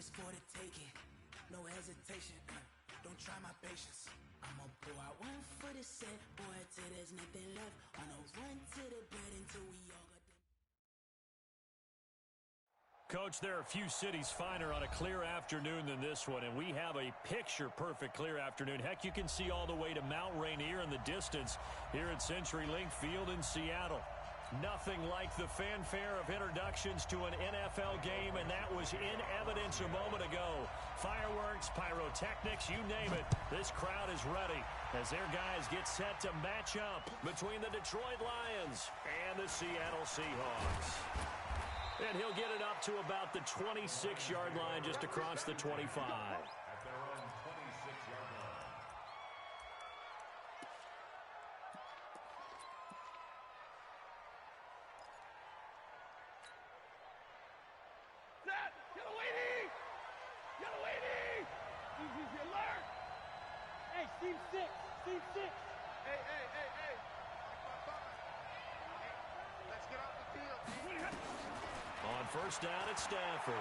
It's for the taking, no hesitation. Don't try my patience. I'ma pull out one for the set, boy, till there's nothing left. On a run to the bed until we all got them. Coach, there are a few cities finer on a clear afternoon than this one, and we have a picture-perfect clear afternoon. Heck, you can see all the way to Mount Rainier in the distance here at CenturyLink Field in Seattle. Nothing like the fanfare of introductions to an NFL game, and that was in evidence a moment ago. Fireworks, pyrotechnics, you name it. This crowd is ready as their guys get set to match up between the Detroit Lions and the Seattle Seahawks. And he'll get it up to about the 26-yard line just across the 25. First down at Stafford.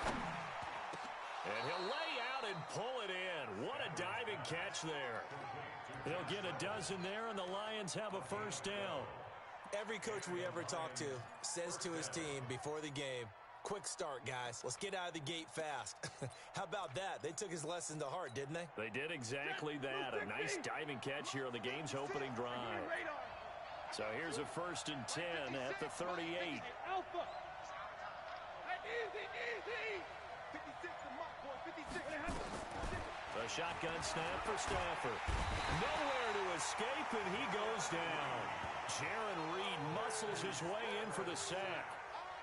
And he'll lay out and pull it in. What a diving catch there. He'll get a dozen there, and the Lions have a first down. Every coach we ever talk to says to his team before the game, quick start, guys. Let's get out of the gate fast. How about that? They took his lesson to heart, didn't they? They did exactly that. A nice diving catch here on the game's opening drive. So here's a 1st and 10 at the 38. Alpha. Easy. 56 to Mark, boy. 56. The shotgun snap for Stafford. Nowhere to escape, and he goes down. Jaron Reed muscles his way in for the sack.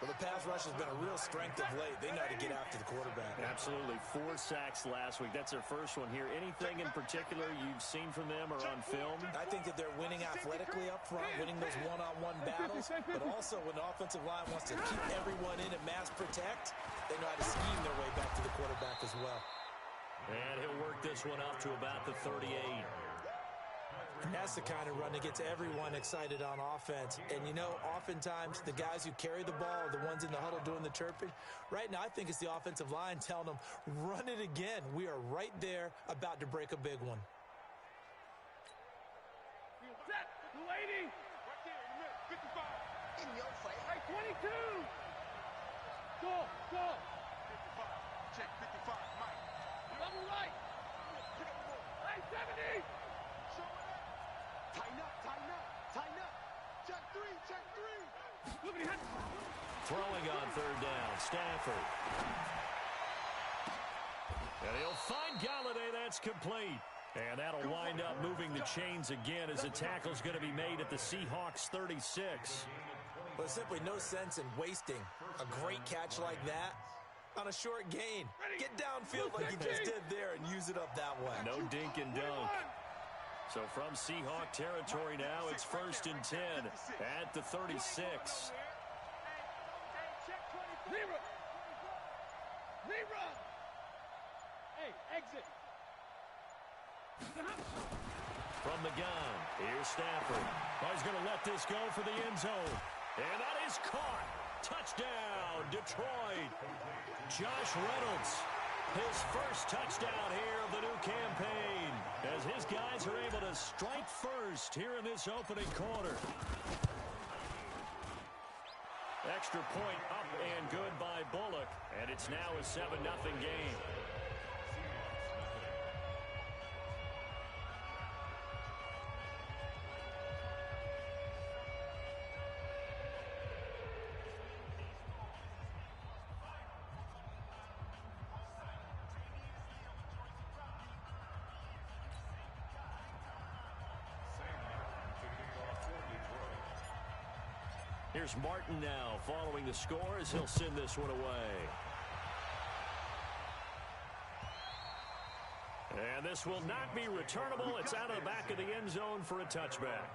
Well, the pass rush has been a real strength of late. They know how to get after the quarterback. Absolutely. 4 sacks last week. That's their first one here. Anything in particular you've seen from them or on film? I think that they're winning athletically up front, winning those one-on-one battles, but also when the offensive line wants to keep everyone in and mass protect, they know how to scheme their way back to the quarterback as well. And he'll work this one up to about the 38. That's the kind of run that gets everyone excited on offense. And, you know, oftentimes the guys who carry the ball are the ones in the huddle doing the chirping. Right now, I think it's the offensive line telling them, run it again. We are right there about to break a big one. Set, lady. Right there in the middle, 55. In your face. Hey, 22. Go. 55. Check 55, Mike. Double right. Hey, 70. Tighten up. Check three. Throwing on 3rd down, Stafford. And he'll find Galladay. That's complete. And that'll wind up moving the chains again as the tackle's going to be made at the Seahawks 36. Well, there's simply no sense in wasting a great catch like that on a short gain. Get downfield like you just did there and use it up that way. No dink and dunk. So from Seahawk territory now, it's 1st and 10 at the 36. Zero. Hey, exit. From the gun, here's Stafford. Oh, he's going to let this go for the end zone. And that is caught. Touchdown, Detroit. Josh Reynolds. His first touchdown here of the new campaign as his guys are able to strike first here in this opening quarter. Extra point up and good by Bullock, and it's now a 7-0 game. Here's Martin now following the score as he'll send this one away. And this will not be returnable. It's out of the back of the end zone for a touchback.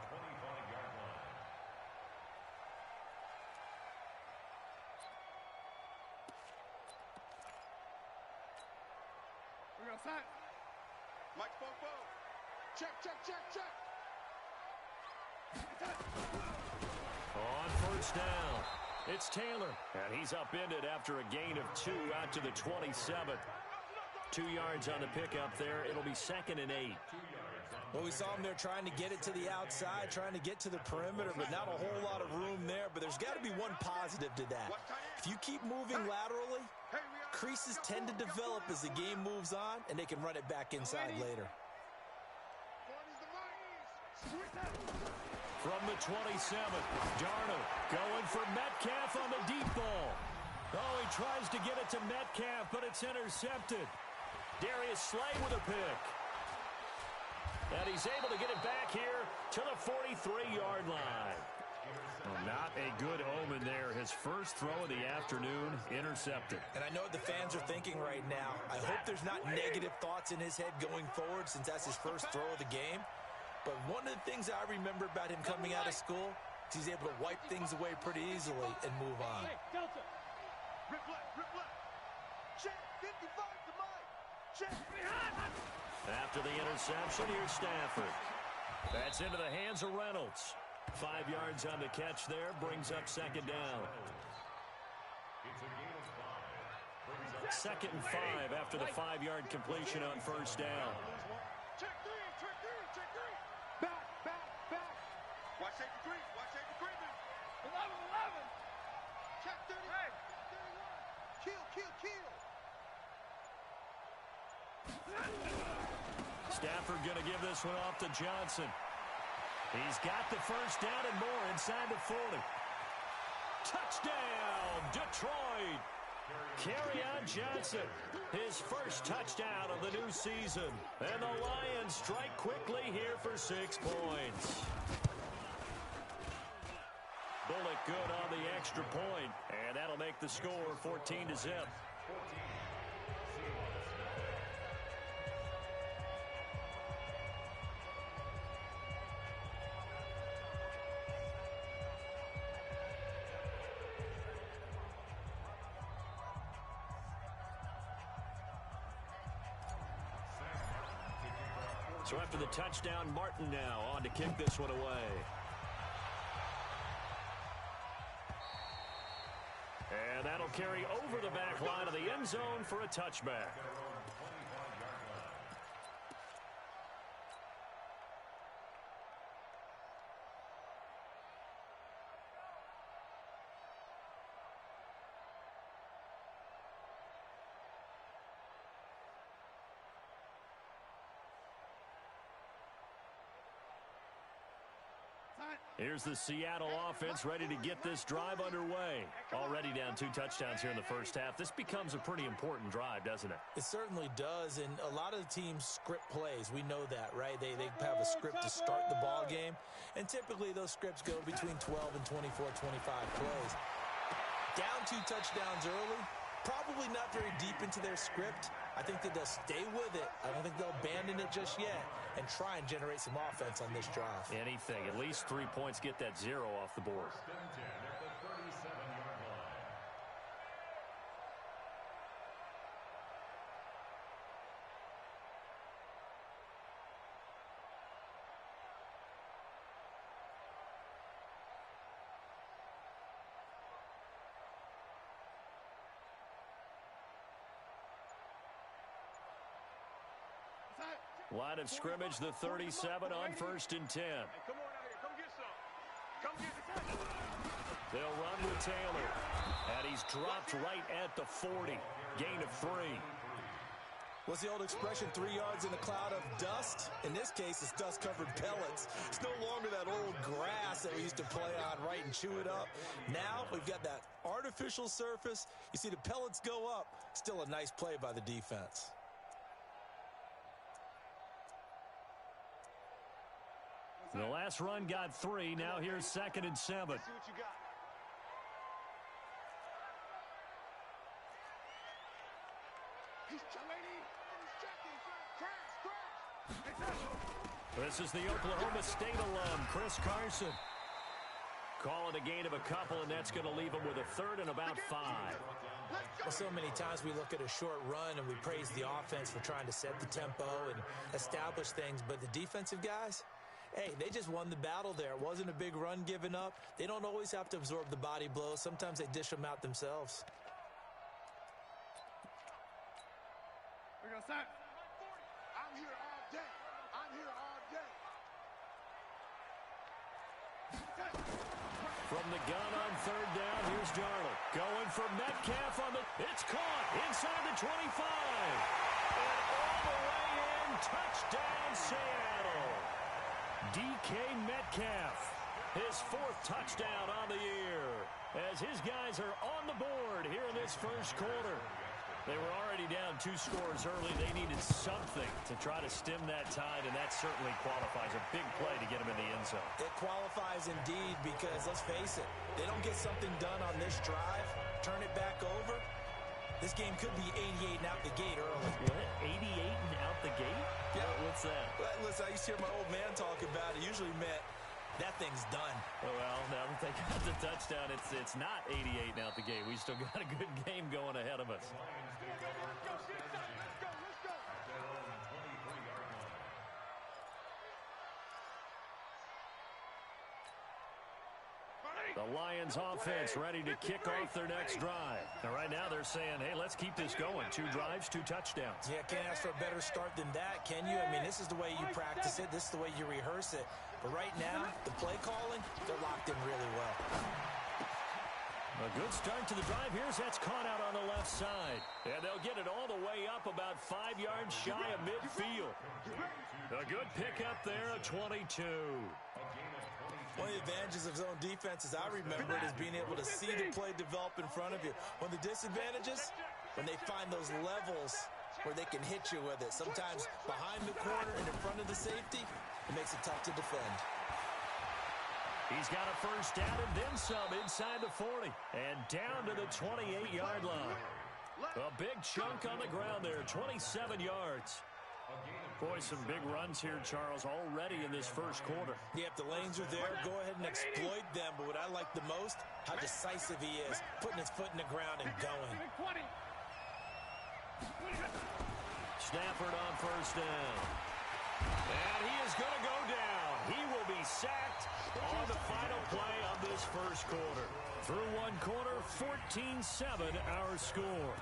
We're outside. Mike Popo. Check. On 1st down, It's Taylor, and he's upended after a gain of 2 out to the 27. 2 yards on the pickup there. It'll be 2nd and 8. Well, we saw him there trying to get it to the outside, trying to get to the perimeter, but not a whole lot of room there. But there's got to be one positive to that. If you keep moving laterally, creases tend to develop as the game moves on, and they can run it back inside later. From the 27, Darnold going for Metcalf on the deep ball. Oh, he tries to get it to Metcalf, but it's intercepted. Darius Slay with a pick. And he's able to get it back here to the 43-yard line. Well, not a good omen there. His first throw of the afternoon intercepted. And I know what the fans are thinking right now. I hope there's not negative thoughts in his head going forward since that's his first throw of the game. But one of the things I remember about him coming out of school is he's able to wipe things away pretty easily and move on. Rip left. Check, 55 to Mike. Check. After the interception, here's Stafford. That's into the hands of Reynolds. 5 yards on the catch there, brings up 2nd down. 2nd and 5 after the 5-yard completion on 1st down. Check three. Back. Watch safety three. 11. Check 30. Hey. 31. Kill. Stafford going to give this one off to Johnson. He's got the first down and more inside the 40. Touchdown, Detroit. Kerryon Johnson, his first touchdown of the new season. And the Lions strike quickly here for 6 points. Bullock good on the extra point, and that'll make the score 14-0. So after the touchdown, Martin now on to kick this one away. And that'll carry over the back line of the end zone for a touchback. Here's the Seattle offense ready to get this drive underway. Already down 2 touchdowns here in the first half. This becomes a pretty important drive, doesn't it? It certainly does, and a lot of the teams script plays. We know that, right? They have a script to start the ball game, and typically those scripts go between 12 and 24, 25 plays. Down 2 touchdowns early, probably not very deep into their script. I think that they'll stay with it. I don't think they'll abandon it just yet and try and generate some offense on this drive. Anything. At least 3 points, get that 0 off the board. Line of scrimmage, the 37 on 1st and 10. Hey, come on out here. Come get some. Come get some. They'll run with Taylor. And he's dropped right at the 40. Gain of 3. What's the old expression, 3 yards in a cloud of dust? In this case, it's dust-covered pellets. It's no longer that old grass that we used to play on, right, and chew it up. Now we've got that artificial surface. You see the pellets go up. Still a nice play by the defense. The last run got 3. Now here's 2nd and 7. See what you got. He's waiting. He's checking. This is the Oklahoma State alum, Chris Carson. Calling a gain of a couple, and that's going to leave him with a 3rd and about 5. Well, so many times we look at a short run and we praise the offense for trying to set the tempo and establish things, but the defensive guys, Hey, they just won the battle there. It wasn't a big run given up. They don't always have to absorb the body blows. Sometimes they dish them out themselves. We're going to start. I'm here all day. I'm here all day. From the gun on third down, here's Darnold. Going for Metcalf on the... It's caught inside the 25. And all the way in, touchdown Seattle. DK Metcalf, his 4th touchdown on the year, as his guys are on the board here in this first quarter. They were already down 2 scores early. They needed something to try to stem that tide, and that certainly qualifies. A big play to get them in the end zone. It qualifies indeed because, let's face it, they don't get something done on this drive, turn it back over, this game could be 88 and out the gate early. What? 88 and out the gate? Yeah. What's that? Well, listen, I used to hear my old man talk about it. Usually meant that thing's done. Well, now that they got the touchdown, it's not 88 and out the gate. We still got a good game going ahead of us. The Lions offense ready to kick off their next drive. Now, right now they're saying, hey, let's keep this going. 2 drives, 2 touchdowns. Yeah, can't ask for a better start than that, can you? I mean, this is the way you practice it. This is the way you rehearse it. But right now, the play calling, they're locked in really well. A good start to the drive. That's caught out on the left side. And they'll get it all the way up about 5 yards shy of midfield. A good pickup there, a 22. One of the advantages of zone defense, as I remember it, is being able to see the play develop in front of you. One of the disadvantages, when they find those levels where they can hit you with it. Sometimes behind the corner and in front of the safety, it makes it tough to defend. He's got a first down and then some inside the 40. And down to the 28-yard line. A big chunk on the ground there, 27 yards. Boy, some big runs here, Charles, already in this first quarter. Yeah, if the lanes are there, go ahead and exploit them. But what I like the most, how decisive he is, putting his foot in the ground and going. Stafford on first down. And he is going to go down. He will be sacked on the final play of this first quarter. Through one quarter, 14-7 our score.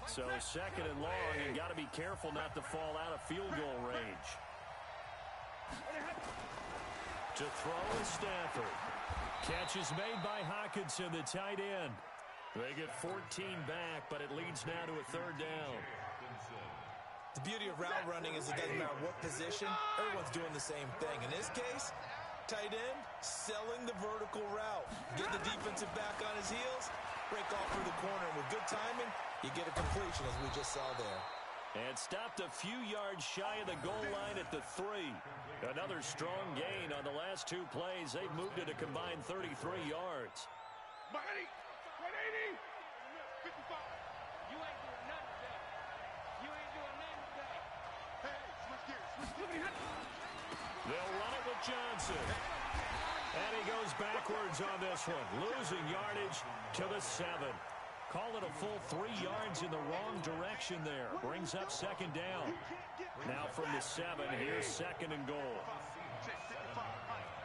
So second and long, you got to be careful not to fall out of field goal range. To throw is Stafford. Catch is made by Hockenson, the tight end. They get 14 back, but it leads now to a third down. The beauty of route running is it doesn't matter what position, everyone's doing the same thing. In this case, tight end selling the vertical route. Get the defensive back on his heels, break off through the corner, and with good timing, you get a completion, as we just saw there. And stopped a few yards shy of the goal line at the 3. Another strong gain on the last 2 plays. They've moved it a combined 33 yards. 180! 55! You ain't doing nothing today. You ain't doing nothing today. Hey, switch gears. They'll run it with Johnson. And he goes backwards on this one, losing yardage to the 7. Call it a full 3 yards in the wrong direction there. Brings up second down. Now from the 7, here's second and goal.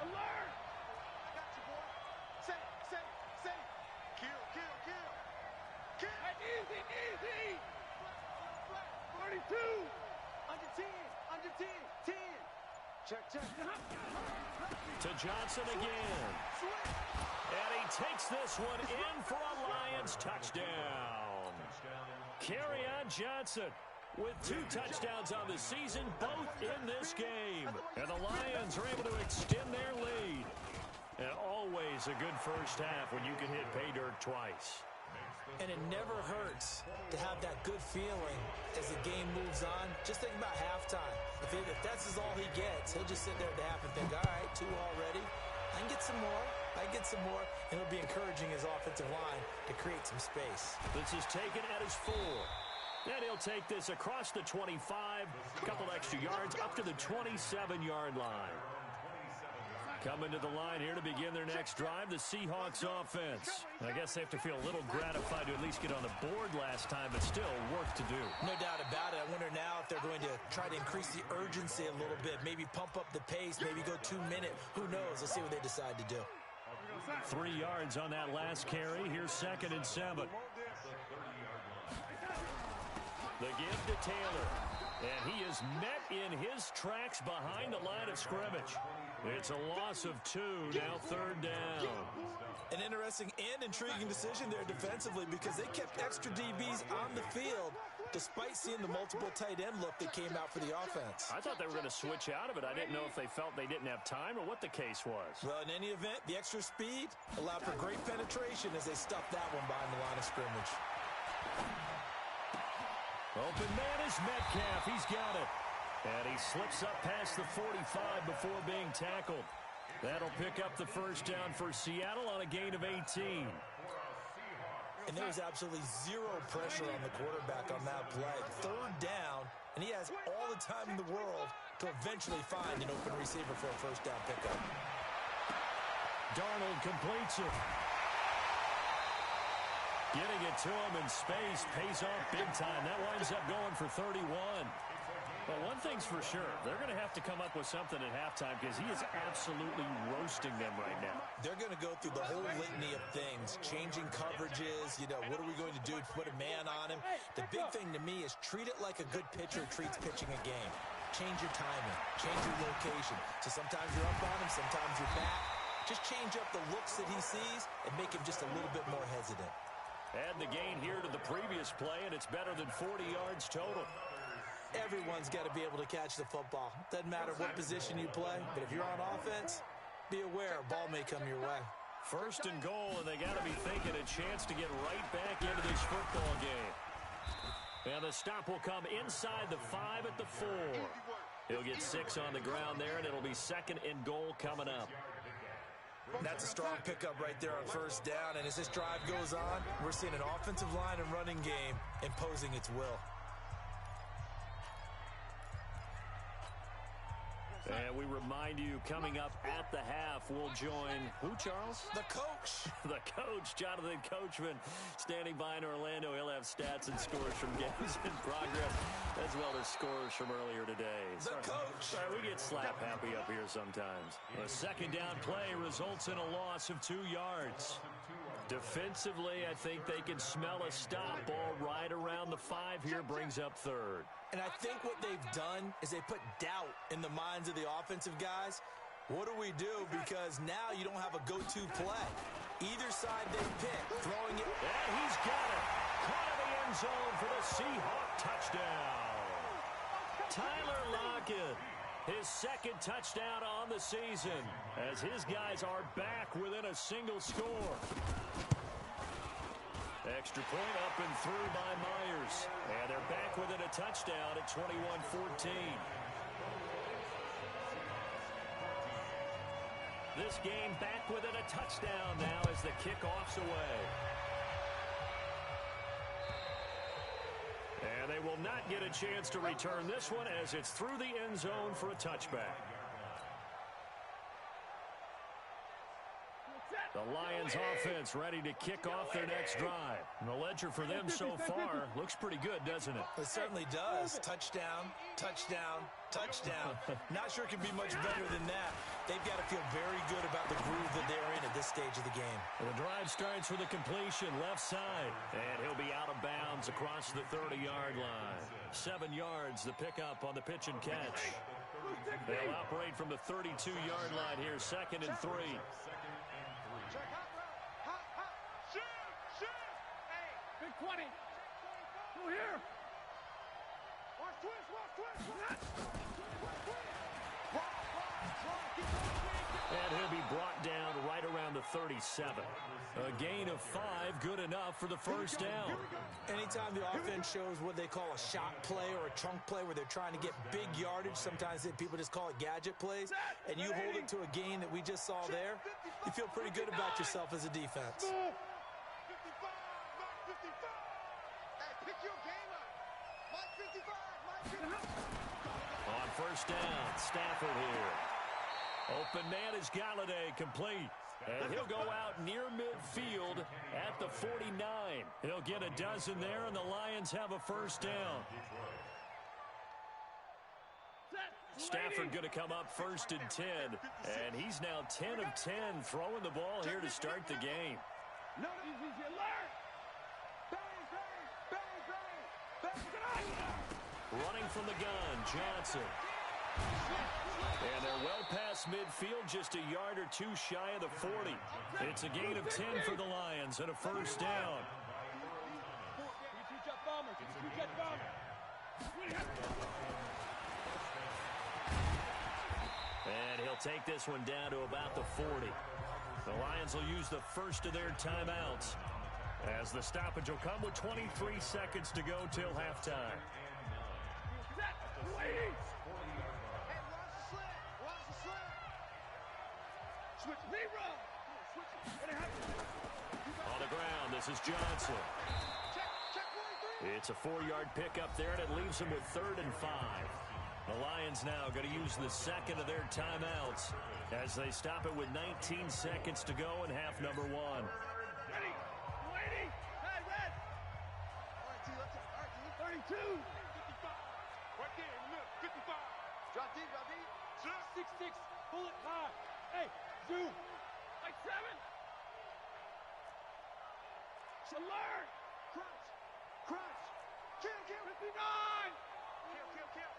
Alert! I got you, boy. Say. Kill. Easy. 42. Under 10. 10. Check. To Johnson again. And he takes this one in for a Lions touchdown. Kerryon Johnson with 2 touchdowns on the season, both in this game. And the Lions are able to extend their lead. And always a good first half when you can hit pay dirt twice. And it never hurts to have that good feeling as the game moves on. Just think about halftime. If that's all he gets, he'll just sit there at the half and think, all right, 2 already. I can get some more. And it'll be encouraging his offensive line to create some space. This is taken at his 4. Then he'll take this across the 25, a couple extra yards, up to the 27-yard line. Coming to the line here to begin their next drive, the Seahawks offense. I guess they have to feel a little gratified to at least get on the board last time, but still work to do. No doubt about it. I wonder now if they're going to try to increase the urgency a little bit, maybe pump up the pace, maybe go 2 minute. Who knows? Let's see what they decide to do. 3 yards on that last carry. Here's 2nd and 7. The give to Taylor. And he is met in his tracks behind the line of scrimmage. It's a loss of 2, now 3rd down. An interesting and intriguing decision there defensively because they kept extra DBs on the field despite seeing the multiple tight end look that came out for the offense. I thought they were going to switch out of it. I didn't know if they felt they didn't have time or what the case was. Well, in any event, the extra speed allowed for great penetration as they stuffed that one behind the line of scrimmage. Open man is Metcalf. He's got it. And he slips up past the 45 before being tackled. That'll pick up the first down for Seattle on a gain of 18. And there was absolutely zero pressure on the quarterback on that play. 3rd down, and he has all the time in the world to eventually find an open receiver for a first down pickup. Darnold completes it. Getting it to him in space pays off big time. That winds up going for 31. But one thing's for sure, they're going to have to come up with something at halftime because he is absolutely roasting them right now. They're going to go through the whole litany of things, changing coverages, what are we going to do to put a man on him? The big thing to me is treat it like a good pitcher treats pitching a game. Change your timing, change your location. So sometimes you're up on him, sometimes you're back. Just change up the looks that he sees and make him just a little bit more hesitant. Add the gain here to the previous play, and it's better than 40 yards total. Everyone's got to be able to catch the football. Doesn't matter what position you play, but if you're on offense, be aware a ball may come your way. 1st and goal, and they got to be thinking a chance to get right back into this football game. And the stop will come inside the 5 at the 4. He'll get 6 on the ground there, and it'll be 2nd and goal coming up. That's a strong pickup right there on 1st down, and as this drive goes on, we're seeing an offensive line and running game imposing its will. And we remind you, coming up at the half, we'll join who, Charles? The coach. The coach, Jonathan Coachman, standing by in Orlando. He'll have stats and scores from games in progress, as well as scores from earlier today. The coach. Sorry, we get slap happy up here sometimes. A 2nd down play results in a loss of 2 yards. Defensively, I think they can smell a stop. Ball right around the 5 here, brings up 3rd. And I think what they've done is they put doubt in the minds of the offensive guys. What do we do? Because now you don't have a go-to play. Either side they pick, throwing it. And he's got it. Caught in the end zone for the Seahawk touchdown. Tyler Lockett, his 2nd touchdown on the season, as his guys are back within a single score. Extra point up and through by Myers. And they're back within a touchdown at 21-14. This game back within a touchdown now as the kickoff's away. And they will not get a chance to return this one as it's through the end zone for a touchback. The Lions offense ready to kick off their next drive. And the ledger for them so far looks pretty good, doesn't it? It certainly does. Touchdown, touchdown, touchdown. Not sure it can be much better than that. They've got to feel very good about the groove that they're in at this stage of the game. And the drive starts with a completion left side. And he'll be out of bounds across the 30-yard line. 7 yards, the pickup on the pitch and catch. They'll operate from the 32-yard line here, 2nd and 3. Big 20. Go here. Watch twist. And he'll be brought down right around the 37. A gain of 5, good enough for the first down. Anytime the offense shows what they call a shot play or a chunk play where they're trying to get big yardage, sometimes people just call it gadget plays, and you hold it to a gain that we just saw there, you feel pretty good about yourself as a defense. On first down, Stafford here. Open man is Galladay, complete. And he'll go out near midfield at the 49. He'll get a dozen there, and the Lions have a first down. Stafford going to come up first and 10, and he's now 10 of 10 throwing the ball here to start the game. Running from the gun, Johnson. And they're well past midfield, just a yard or two shy of the 40. It's a gain of 10 for the Lions and a first down. And he'll take this one down to about the 40. The Lions will use the first of their timeouts, as the stoppage will come with 23 seconds to go till halftime. On the ground, this is Johnson. It's a 4-yard pickup there, and it leaves him with 3rd and 5. The Lions now going to use the second of their timeouts as they stop it with 19 seconds to go in half number 1. Ready. Hey, red. All right, T, let's go. All right, T. 32. 55. Right there in the middle. 55. Drop deep. 6-6. Pull it high. Hey, zoom. Like 7. Alert. Crunch. Kill. 59. Kill.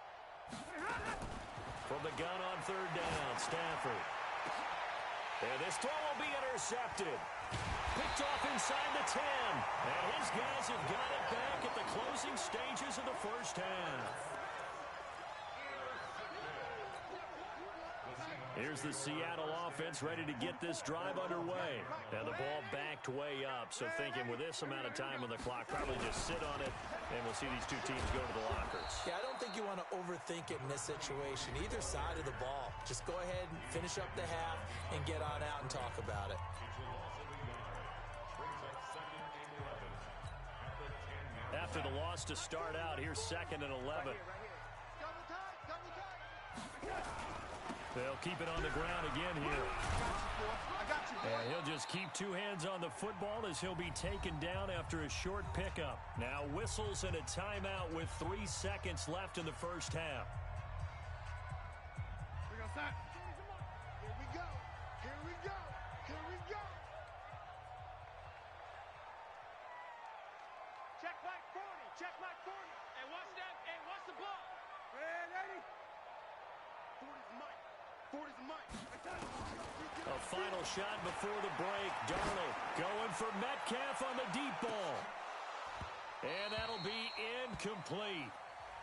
From the gun on 3rd down, Stafford. And this throw will be intercepted. Picked off inside the 10. And his guys have got it back at the closing stages of the first half. Here's the Seattle offense ready to get this drive underway. And the ball backed way up. So thinking with this amount of time on the clock, probably just sit on it, and we'll see these two teams go to the lockers. Yeah, I don't think you want to overthink it in this situation. Either side of the ball. Just go ahead and finish up the half and get on out and talk about it. After the loss to start out, here's 2nd and 11. They'll keep it on the ground again here. And he'll just keep two hands on the football as he'll be taken down after a short pickup. Now whistles and a timeout with 3 seconds left in the first half. Here we go. Check back 40. And what's that? And what's the ball? Ready? 40's Mike. A final shot before the break. Darnold going for Metcalf on the deep ball. And that'll be incomplete.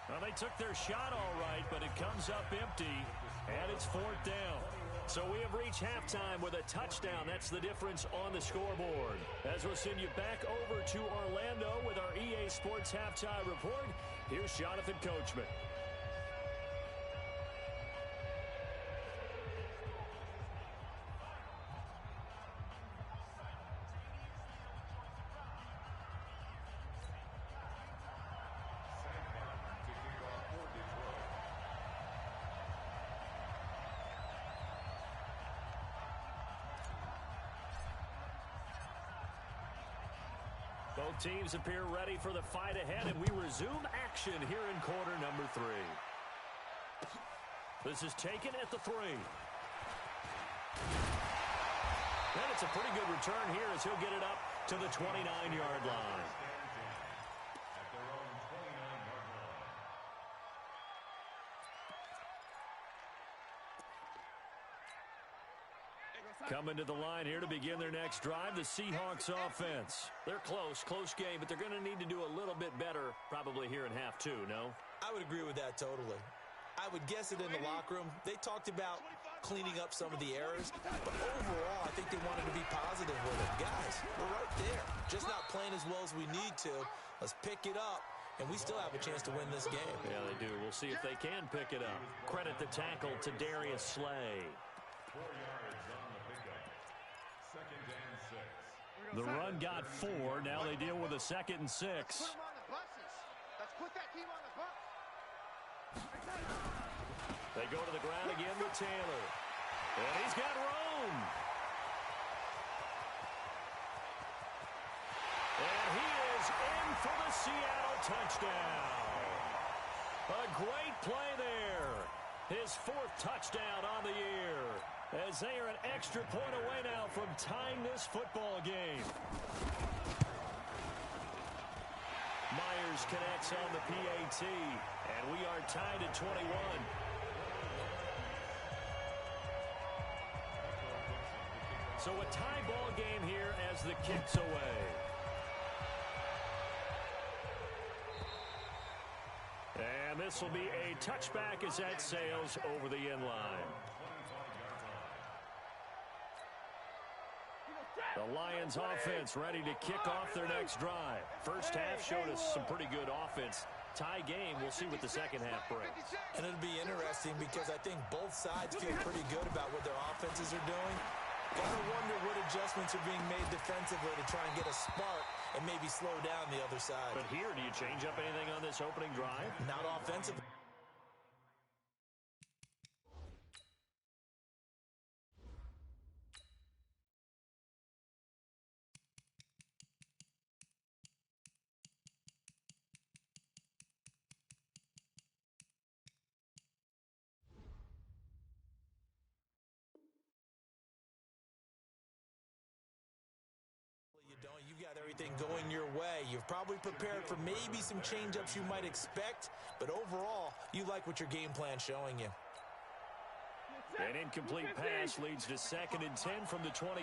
Well, they took their shot all right, but it comes up empty, and it's 4th down. So we have reached halftime with a touchdown. That's the difference on the scoreboard. As we'll send you back over to Orlando with our EA Sports Halftime Report, here's Jonathan Coachman. Both teams appear ready for the fight ahead, and we resume action here in quarter number 3. This is taken at the 3. And it's a pretty good return here as he'll get it up to the 29-yard line. Coming to the line here to begin their next drive, the Seahawks offense. They're close game, but they're going to need to do a little bit better probably here in half 2, no? I would agree with that totally. I would guess it in the locker room. They talked about cleaning up some of the errors, but overall, I think they wanted to be positive with it. Guys, we're right there. Just not playing as well as we need to. Let's pick it up, and we still have a chance to win this game. Yeah, they do. We'll see if they can pick it up. Credit the tackle to Darius Slay. 4 yards on the pickup. 2nd and 6. The run got 4. Now they deal with a 2nd and 6. Put them on the buses. Let's put that team on the bus. They go to the ground again with Taylor. And he's got room. And he is in for the Seattle touchdown. A great play there. His 4th touchdown on the year, as they are an extra point away now from tying this football game. Myers connects on the PAT, and we are tied at 21. So a tie ball game here as the kick's away. And this will be a touchback as that sails over the end line. The Lions offense ready to kick off their next drive. First half showed us some pretty good offense. Tie game, we'll see what the second half brings. And it'll be interesting because I think both sides feel pretty good about what their offenses are doing. Gotta wonder what adjustments are being made defensively to try and get a spark and maybe slow down the other side. But here, do you change up anything on this opening drive? Not offensively. You've got everything going your way. You've probably prepared for maybe some change-ups you might expect, but overall, you like what your game plan's showing you. An incomplete pass leads to 2nd and 10 from the 25.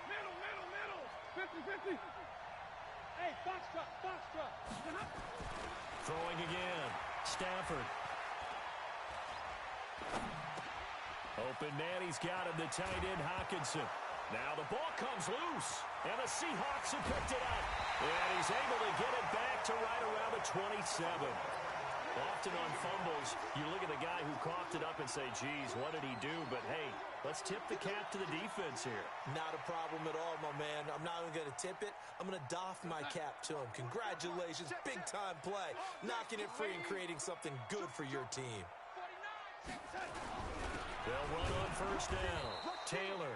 Middle. 50-50. Hey, box truck. Throwing again. Stafford. Open man, he's got him, the tight end, Hawkinson. Now the ball comes loose, and the Seahawks have picked it up. And he's able to get it back to right around the 27. Often on fumbles, you look at the guy who coughed it up and say, geez, what did he do? But, hey, let's tip the cap to the defense here. Not a problem at all, my man. I'm not even going to tip it. I'm going to doff my cap to him. Congratulations, big-time play. Knocking it free and creating something good for your team. They'll run on first down. Taylor.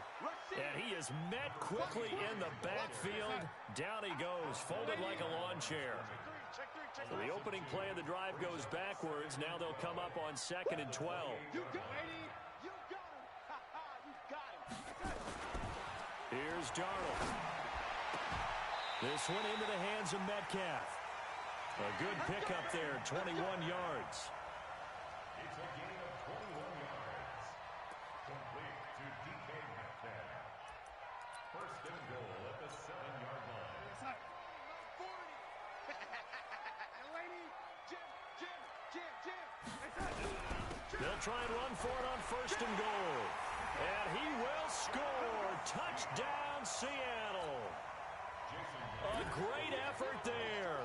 And he is met quickly in the backfield. Down he goes, folded like a lawn chair. So the opening play of the drive goes backwards. Now they'll come up on 2nd and 12. Here's Darnold. This one into the hands of Metcalf. A good pickup there, 21 yards. It's a gain of 21 yards. Complete to DK Metcalf. First and goal at the 7-yard line. They'll try and run for it on first and goal. And he will score. Touchdown, Seattle. A great effort there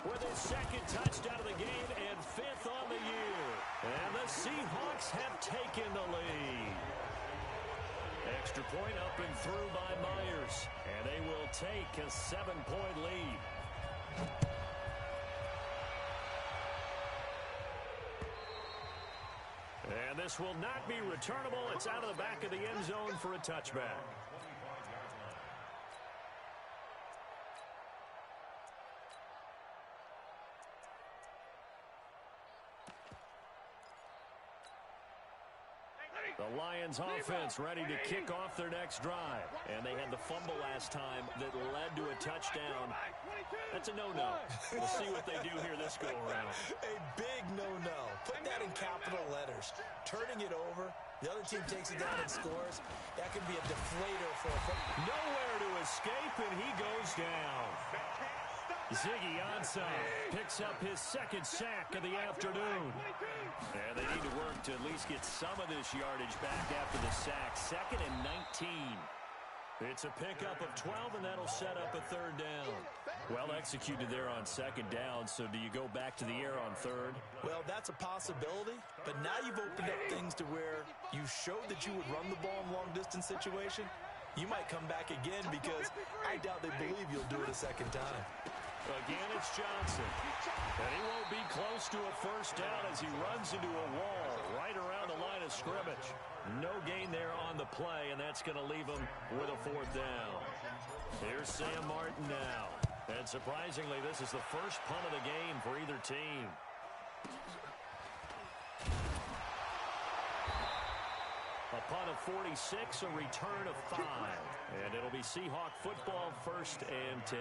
with his 2nd touchdown of the game and 5th on the year. And the Seahawks have taken the lead. Extra point up and through by Myers. And they will take a 7-point lead. And this will not be returnable. It's out of the back of the end zone for a touchback. The Lions offense ready to kick off their next drive. And they had the fumble last time that led to a touchdown. That's a no-no. We'll see what they do here this go-around. A big no-no. Put that in capital letters. Turning it over, the other team takes it down and scores. That could be a deflator for a football. Nowhere to escape, and he goes down. Ziggy Ansah picks up his 2nd sack of the afternoon. And they need to work to at least get some of this yardage back after the sack. 2nd and 19. It's a pickup of 12, and that'll set up a 3rd down. Well executed there on 2nd down, so do you go back to the air on 3rd? Well, that's a possibility, but now you've opened up things to where you showed that you would run the ball in long-distance situation. You might come back again because I doubt they believe you'll do it a 2nd time. Again, it's Johnson. And he won't be close to a 1st down as he runs into a wall right around the line of of scrimmage. No gain there on the play, and that's going to leave them with a 4th down. Here's Sam Martin now. And surprisingly, this is the first punt of the game for either team. A punt of 46, a return of 5. And it'll be Seahawk football, 1st and 10.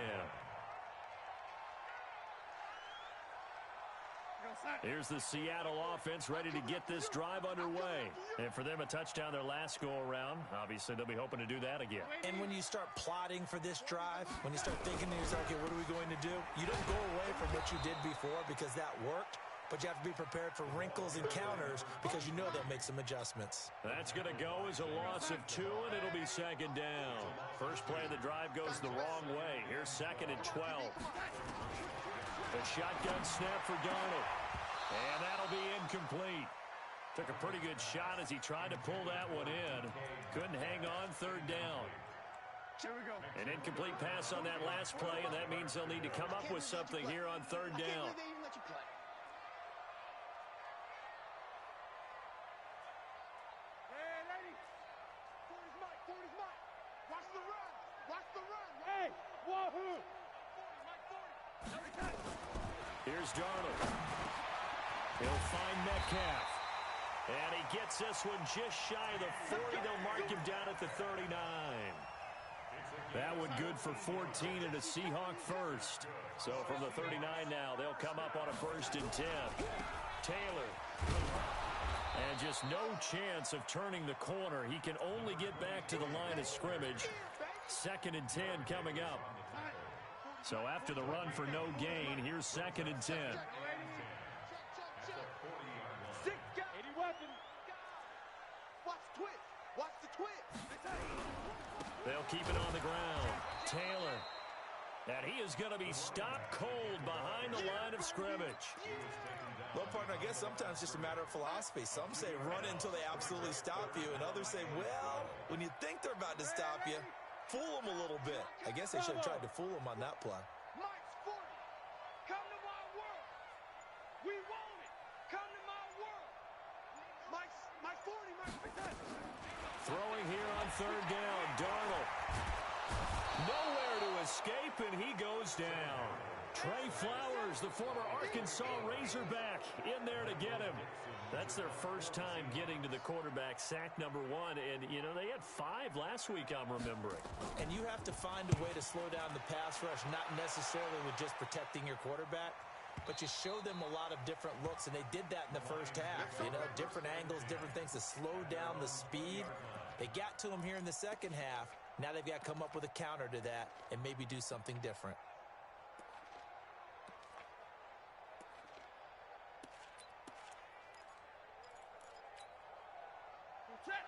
Here's the Seattle offense ready to get this drive underway. And for them, a touchdown their last go-around. Obviously, they'll be hoping to do that again. And when you start plotting for this drive, when you start thinking to yourself, okay, what are we going to do? You don't go away from what you did before because that worked. But you have to be prepared for wrinkles and counters because you know they'll make some adjustments. That's going to go as a loss of 2, and it'll be 2nd down. First play of the drive goes the wrong way. Here's 2nd and 12. The shotgun snap for Darnold. And that'll be incomplete. Took a pretty good shot as he tried to pull that one in. Couldn't hang on, 3rd down. Here we go. An incomplete pass on that last play, and that means they'll need to come up with something here on 3rd down. Here's Darnold. He'll find Metcalf. And he gets this one just shy of the 40. They'll mark him down at the 39. That one good for 14 and a Seahawk first. So from the 39 now, they'll come up on a 1st and 10. Taylor. And just no chance of turning the corner. He can only get back to the line of scrimmage. 2nd and 10 coming up. So after the run for no gain, here's 2nd and 10. They'll keep it on the ground. Taylor. And he is going to be stopped cold behind the line of scrimmage. Well, partner, I guess sometimes it's just a matter of philosophy. Some say run until they absolutely stop you, and others say, well, when you think they're about to stop you, fool them a little bit. I guess they should have tried to fool them on that play. Mike's 40. Come to my world. We want it. Come to my world. Mike's 40. Mike's 40. Throwing here on 3rd down. Darnold. Nowhere to escape, and he goes down. Trey Flowers, the former Arkansas Razorback, in there to get him. That's their first time getting to the quarterback, sack number 1. And, you know, they had 5 last week, I'm remembering. And you have to find a way to slow down the pass rush, not necessarily with just protecting your quarterback, but you show them a lot of different looks, and they did that in the first half. You know, different angles, different things to slow down the speed. They got to him here in the second half. Now they've got to come up with a counter to that and maybe do something different.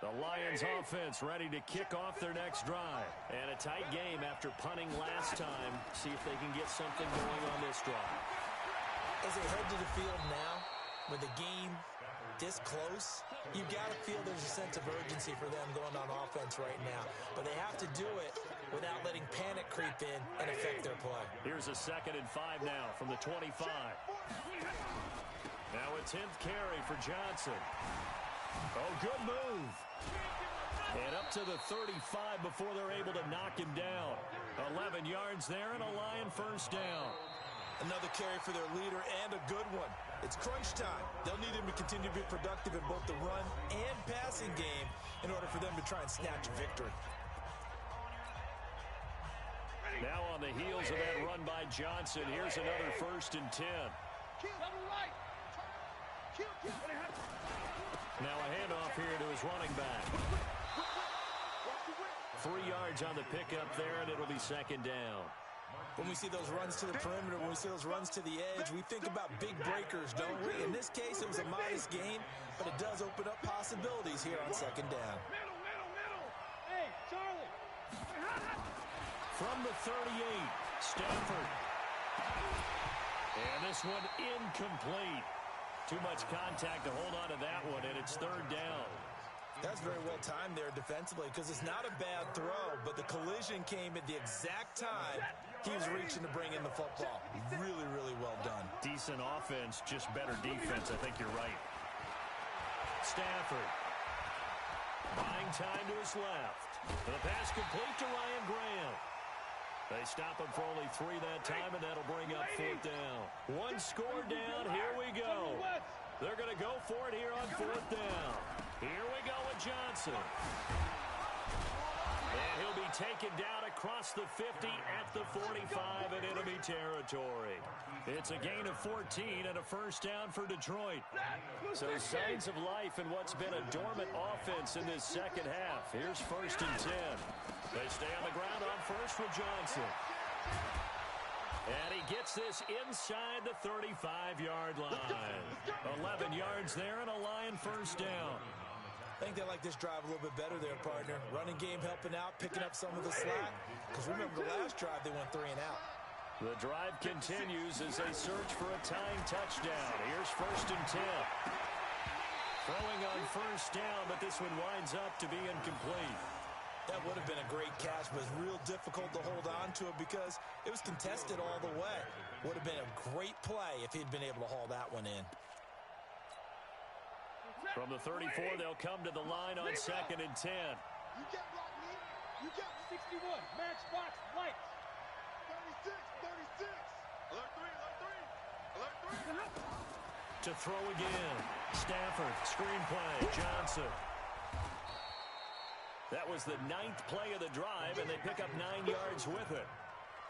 The Lions offense ready to kick off their next drive. And a tight game after punting last time. See if they can get something going on this drive. As they head to the field now, with the game this close, you've got to feel there's a sense of urgency for them going on offense right now. But they have to do it without letting panic creep in and affect their play. Here's a 2nd and 5 now from the 25. Now a 10th carry for Johnson. Oh, good move. And up to the 35 before they're able to knock him down. 11 yards there and a Lion first down. Another carry for their leader and a good one. It's crunch time. They'll need him to continue to be productive in both the run and passing game in order for them to try and snatch a victory. Now on the heels of that run by Johnson, here's another 1st and 10. Now a handoff here to his running back. 3 yards on the pickup there, and it'll be 2nd down. When we see those runs to the perimeter, when we see those runs to the edge, we think about big breakers, don't we? In this case, it was a modest gain, but it does open up possibilities here on 2nd down. Middle. Hey, Charlie. From the 38, Stafford. And this one incomplete. Too much contact to hold on to that one, and it's 3rd down. That's very well timed there defensively because it's not a bad throw, but the collision came at the exact time he was reaching to bring in the football. Really, really well done. Decent offense, just better defense. I think you're right. Stafford Buying time to his left. The pass complete to Ryan Graham. They stop him for only 3 that time, and that'll bring up 4th down. 1 score down. Here we go. They're going to go for it here on 4th down. Here we go with Johnson. And he'll be taken down across the 50 at the 45 in enemy territory. It's a gain of 14 and a 1st down for Detroit. So signs of life in what's been a dormant offense in this second half. Here's 1st and 10. They stay on the ground on 1st with Johnson. And he gets this inside the 35-yard line. 11 yards there and a Lion 1st down. I think they like this drive a little bit better there, partner. Running game helping out, picking up some of the slack. Because remember, the last drive, they went 3 and out. The drive continues as they search for a tying touchdown. Here's 1st and 10. Throwing on 1st down, but this one winds up to be incomplete. That would have been a great catch, but it's real difficult to hold on to it because it was contested all the way. Would have been a great play if he'd been able to haul that one in. From the 34, they'll come to the line on 2nd and 10. You get blocked, me. You get 61. Match box lights. 36, 36. Alert 3, alert 3. Alert 3. To throw again. Stafford, screen play, Johnson. That was the 9th play of the drive, and they pick up 9 yards with it.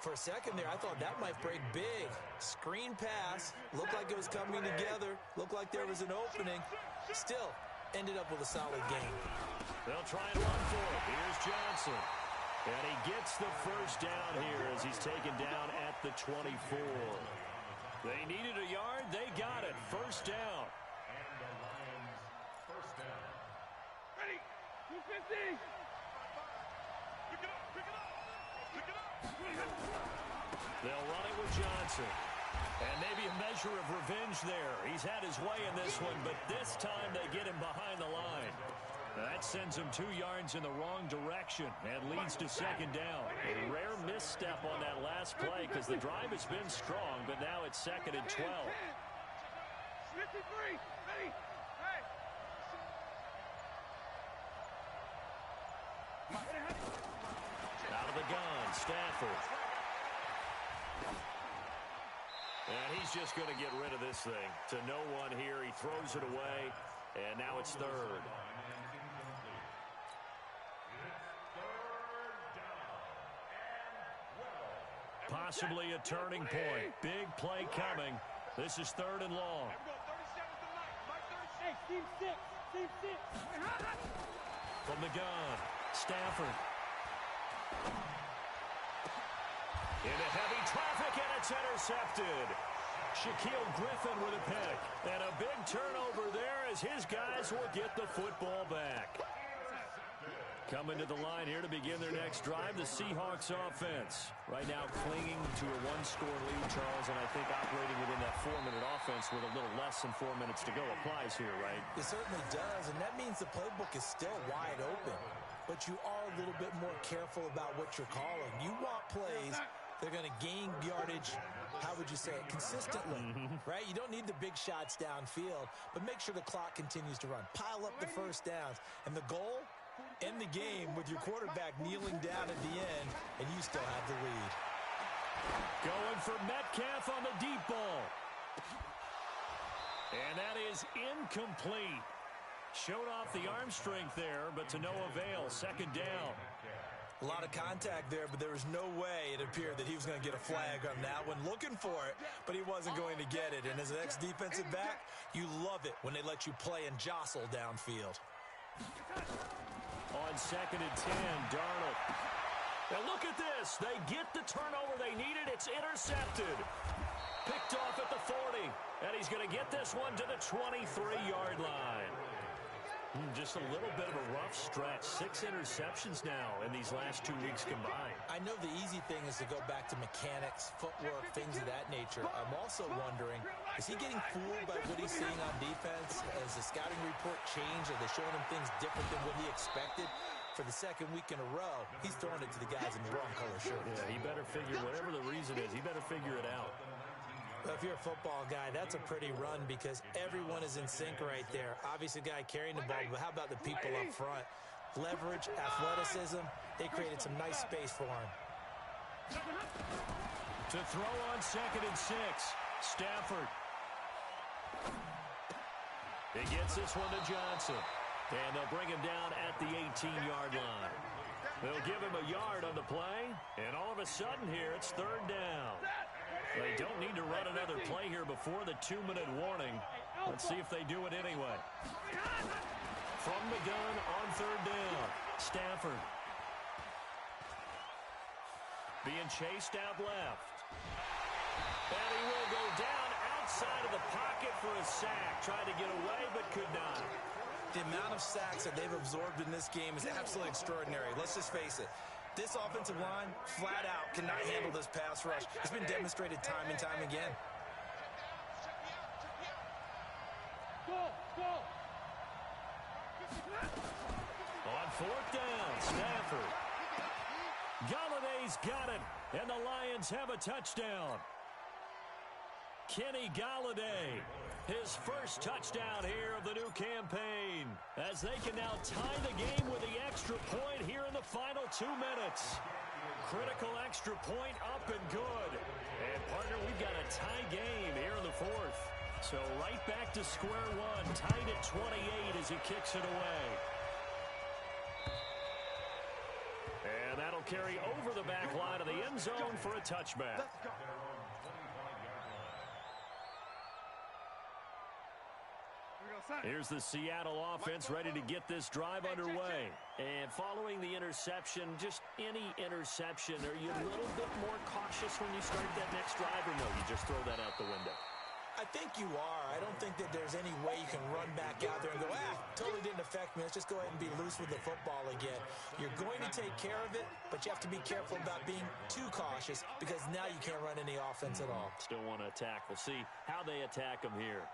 For a second there, I thought that might break big. Screen pass. Looked like it was coming together. Looked like there was an opening. Still, ended up with a solid game. They'll try and run for it. Here's Johnson. And he gets the 1st down here as he's taken down at the 24. They needed a yard. They got it. 1st down. And the Lions' 1st down. Ready. 250. Pick it up. Pick it up. Pick it up. They'll run it with Johnson. And maybe a measure of revenge there. He's had his way in this one, but this time they get him behind the line. That sends him 2 yards in the wrong direction and leads to 2nd down. A rare misstep on that last play because the drive has been strong, but now it's 2nd and 12. 53. Ready. Hey. Out of the gun, Stafford. And he's just going to get rid of this thing. To no one here. He throws it away, and now it's 3rd. Possibly a turning point. Big play coming. This is 3rd and long. Hey, team 6. Team 6. From the gun, Stafford. Into heavy traffic, and it's intercepted. Shaquille Griffin with a pick. And a big turnover there as his guys will get the football back. Coming to the line here to begin their next drive, the Seahawks offense. Right now clinging to a 1-score lead, Charles, and I think operating within that 4-minute offense with a little less than 4 minutes to go applies here, right? It certainly does, and that means the playbook is still wide open. But you are a little bit more careful about what you're calling. You want plays that are going to gain yardage, how would you say it, consistently, right? You don't need the big shots downfield, but make sure the clock continues to run. Pile up the 1st downs, and the goal, end the game with your quarterback kneeling down at the end, and you still have the lead. Going for Metcalf on the deep ball. And that is incomplete. Showed off the arm strength there, but to no avail. 2nd down. A lot of contact there, but there was no way it appeared that he was going to get a flag on that one. Looking for it, but he wasn't going to get it. And as an ex-defensive back, you love it when they let you play and jostle downfield. On 2nd and 10, Darnold. Now look at this. They get the turnover they needed. It's intercepted. Picked off at the 40. And he's going to get this one to the 23-yard line. Just a little bit of a rough stretch. 6 interceptions now in these last 2 weeks combined. I know the easy thing is to go back to mechanics, footwork, things of that nature. I'm also wondering, is he getting fooled by what he's seeing on defense? Has the scouting report changed? Are they showing him things different than what he expected? For the 2nd week in a row, he's throwing it to the guys in the wrong color shirt. Yeah, he better figure, whatever the reason is, he better figure it out. Well, if you're a football guy, that's a pretty run because everyone is in sync right there. Obviously, the guy carrying the ball, but how about the people up front? leverage, athleticism. They created some nice space for him. To throw on 2nd and 6, Stafford. He gets this one to Johnson. And they'll bring him down at the 18-yard line. They'll give him a yard on the play. And all of a sudden here, it's 3rd down. They don't need to run another play here before the 2-minute warning. Let's see if they do it anyway. From the gun on 3rd down, Stafford. Being chased out left. And he will go down outside of the pocket for a sack. Tried to get away, but could not. The amount of sacks that they've absorbed in this game is absolutely extraordinary. Let's just face it. This offensive line, flat out, cannot handle this pass rush. It's been demonstrated time and time again. On 4th down, Stafford. Galladay's got it, and the Lions have a touchdown. Kenny Galladay, his first touchdown here of the new campaign, as they can now tie the game with the extra point here in the final 2 minutes. Critical extra point up and good. And, partner, we've got a tie game here in the 4th. So right back to square one, tied at 28 as he kicks it away. And that'll carry over the back line of the end zone for a touchback. Here's the Seattle offense ready to get this drive underway. And following the interception, just any interception, are you a little bit more cautious when you start that next drive, or no, you just throw that out the window? I think you are. I don't think that there's any way you can run back out there and go, totally didn't affect me. Let's just go ahead and be loose with the football again. You're going to take care of it, but you have to be careful about being too cautious because now you can't run any offense at all. Still want to attack. We'll see how they attack them here.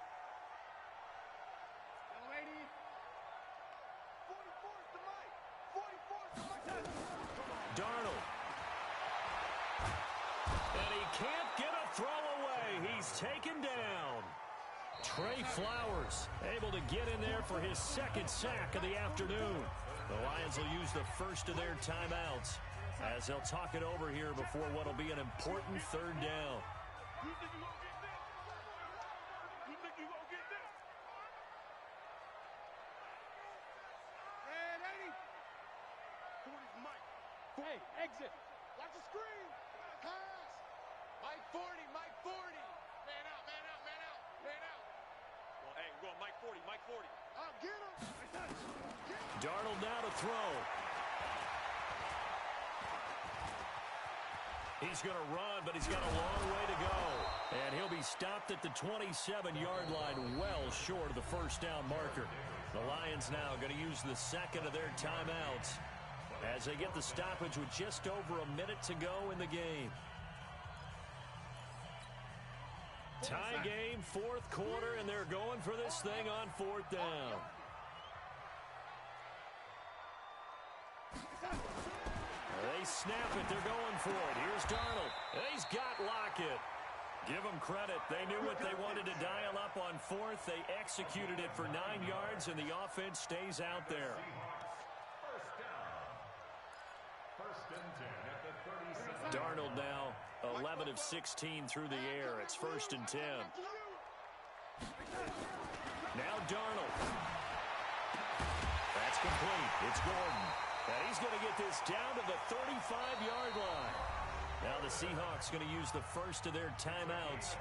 Darnold. And he can't get a throw away. He's taken down. Trey Flowers able to get in there for his 2nd sack of the afternoon. The Lions will use the first of their timeouts as they'll talk it over here before what will be an important 3rd down. Hey, exit. Watch the screen. Pass. Mike 40, Mike 40. Man out, man out, man out, man out. Well, hey, we're going Mike 40, Mike 40. Get him. Darnold now to throw. He's going to run, but he's got a long way to go. And he'll be stopped at the 27-yard line, well short of the first down marker. The Lions now going to use the 2nd of their timeouts as they get the stoppage with just over a minute to go in the game. Tie game, 4th quarter, and they're going for this thing on 4th down. They snap it. They're going for it. Here's Darnold. He's got Lockett. Give them credit. They knew what they wanted to dial up on 4th. They executed it for 9 yards, and the offense stays out there. Darnold now 11 of 16 through the air. It's 1st and 10. Now Darnold. That's complete. It's Gordon. And he's going to get this down to the 35-yard line. Now the Seahawks going to use the first of their timeouts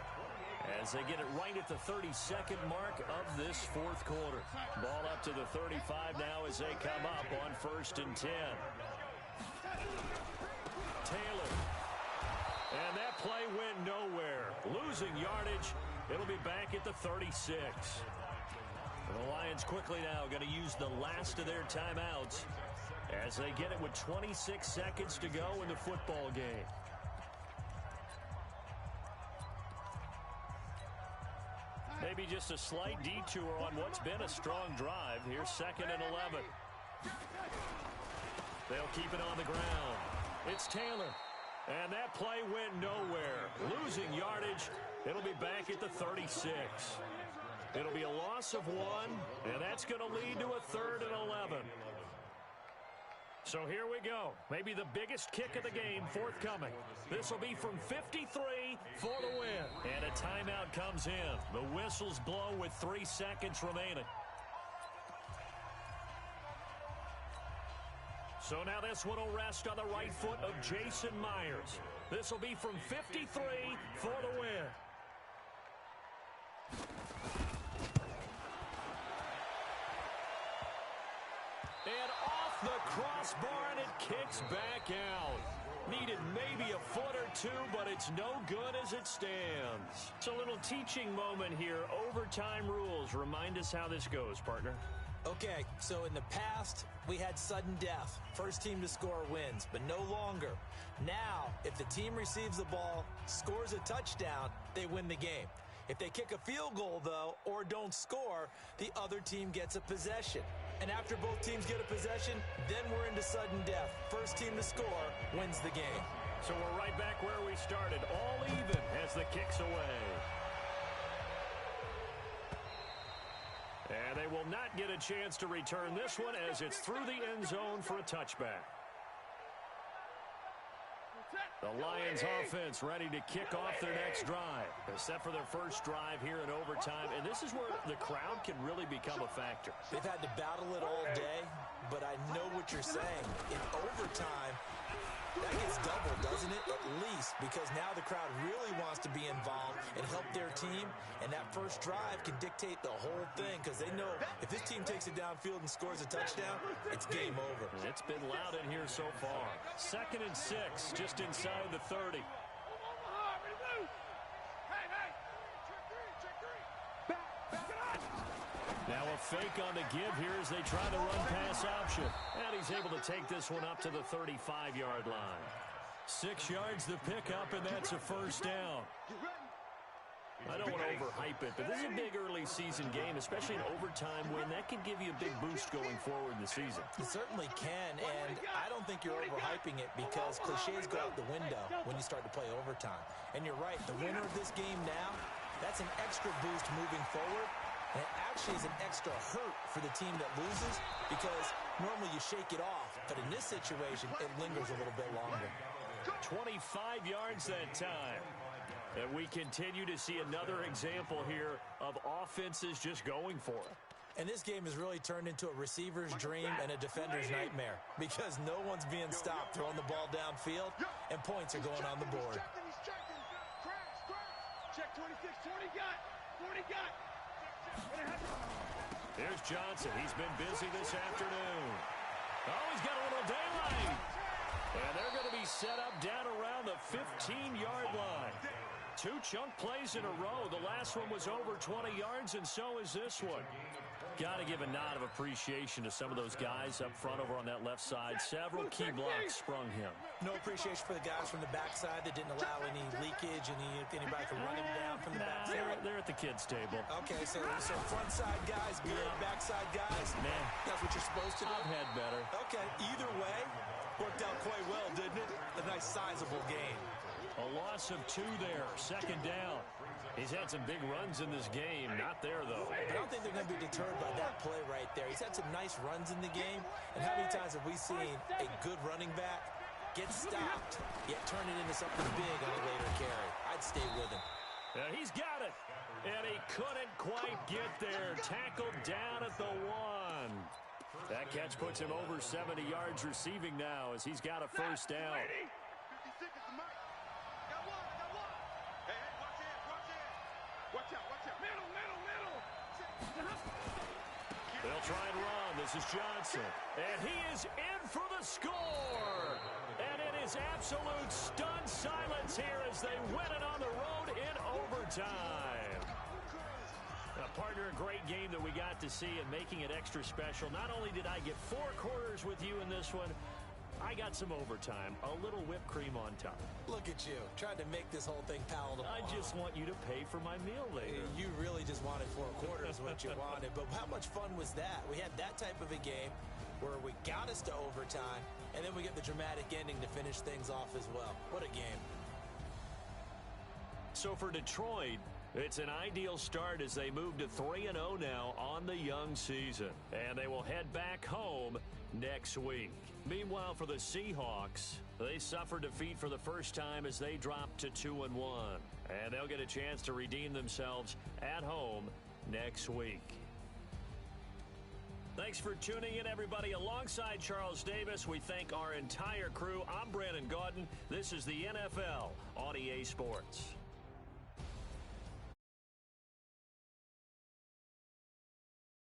as they get it right at the 32nd mark of this 4th quarter. Ball up to the 35 now as they come up on 1st and 10. Taylor. And that play went nowhere. Losing yardage. It'll be back at the 36. And the Lions quickly now going to use the last of their timeouts as they get it with 26 seconds to go in the football game. Maybe just a slight detour on what's been a strong drive. Here's 2nd and 11. They'll keep it on the ground. It's Taylor. And that play went nowhere. Losing yardage. It'll be back at the 36. It'll be a loss of 1, and that's going to lead to a 3rd and 11. So here we go. Maybe the biggest kick of the game forthcoming. This will be from 53 for the win. And a timeout comes in. The whistles blow with 3 seconds remaining. So now this one will rest on the right foot of Jason Myers. This will be from 53 for the win. And off the crossbar, and it kicks back out. Needed maybe a foot or two, but it's no good as it stands. It's a little teaching moment here. Overtime rules. Remind us how this goes, partner. Okay, so in the past, we had sudden death. First team to score wins, but no longer. Now, if the team receives the ball, scores a touchdown, they win the game. If they kick a field goal, though, or don't score, the other team gets a possession. And after both teams get a possession, then we're into sudden death. First team to score wins the game. So we're right back where we started, all even as the kick's away. And they will not get a chance to return this one as it's through the end zone for a touchback. The Lions offense ready to kick off their next drive. They're set for their first drive here in overtime, and this is where the crowd can really become a factor. They've had to battle it all day, but I know what you're saying. In overtime, that gets doubled, doesn't it? At least, because now the crowd really wants to be involved and help their team, and that first drive can dictate the whole thing because they know if this team takes it downfield and scores a touchdown, it's game over. It's been loud in here so far. 2nd and 6, just inside the 30. Now a fake on the give here as they try the run-pass option. And he's able to take this one up to the 35-yard line. 6 yards to pick up, and that's a first down. I don't want to overhype it, but this is a big early season game, especially an overtime win. That can give you a big boost going forward in the season. It certainly can, and I don't think you're overhyping it because cliches go out the window when you start to play overtime. And you're right, the winner of this game now, that's an extra boost moving forward. And it actually is an extra hurt for the team that loses because normally you shake it off. But in this situation, it lingers a little bit longer. 25 yards that time. And we continue to see another example here of offenses just going for it. And this game has really turned into a receiver's dream and a defender's nightmare because no one's being stopped throwing the ball downfield, and points are going on the board. Check 26, 40 got, 40 got. Here's Johnson. He's been busy this afternoon. Oh, he's got a little daylight. And they're going to be set up down around the 15-yard line. 2 chunk plays in a row. The last one was over 20 yards, and so is this one. Got to give a nod of appreciation to some of those guys up front over on that left side. Several key blocks sprung him. No appreciation for the guys from the backside that didn't allow any leakage, anybody from running down from the backside. They're at the kids' table. Okay, so front side guys, good, backside guys. Man, that's what you're supposed to do. I've had better. Okay, either way, worked out quite well, didn't it? A nice sizable game. A loss of 2 there, 2nd down. He's had some big runs in this game. Not there, though. But I don't think they're going to be deterred by that play right there. He's had some nice runs in the game. And how many times have we seen a good running back get stopped, yet turn it into something big on a later carry? I'd stay with him. And he's got it. And he couldn't quite get there. Tackled down at the 1. That catch puts him over 70 yards receiving now as he's got a first down. Watch out. Middle. They'll try and run. This is Johnson. And he is in for the score. And it is absolute stunned silence here as they win it on the road in overtime. Partner, a great game that we got to see and making it extra special. Not only did I get 4 quarters with you in this one, I got some overtime, a little whipped cream on top. Look at you, trying to make this whole thing palatable. I just want you to pay for my meal later. You really just wanted 4 quarters, what you wanted. But how much fun was that? We had that type of a game where we got us to overtime, and then we get the dramatic ending to finish things off as well. What a game. So for Detroit, It's an ideal start as they move to 3-0 now on the young season. And they will head back home next week. Meanwhile, for the Seahawks, they suffered defeat for the first time as they dropped to 2-1. And they'll get a chance to redeem themselves at home next week. Thanks for tuning in, everybody. Alongside Charles Davis, we thank our entire crew. I'm Brandon Gaudin. This is the NFL on EA Sports.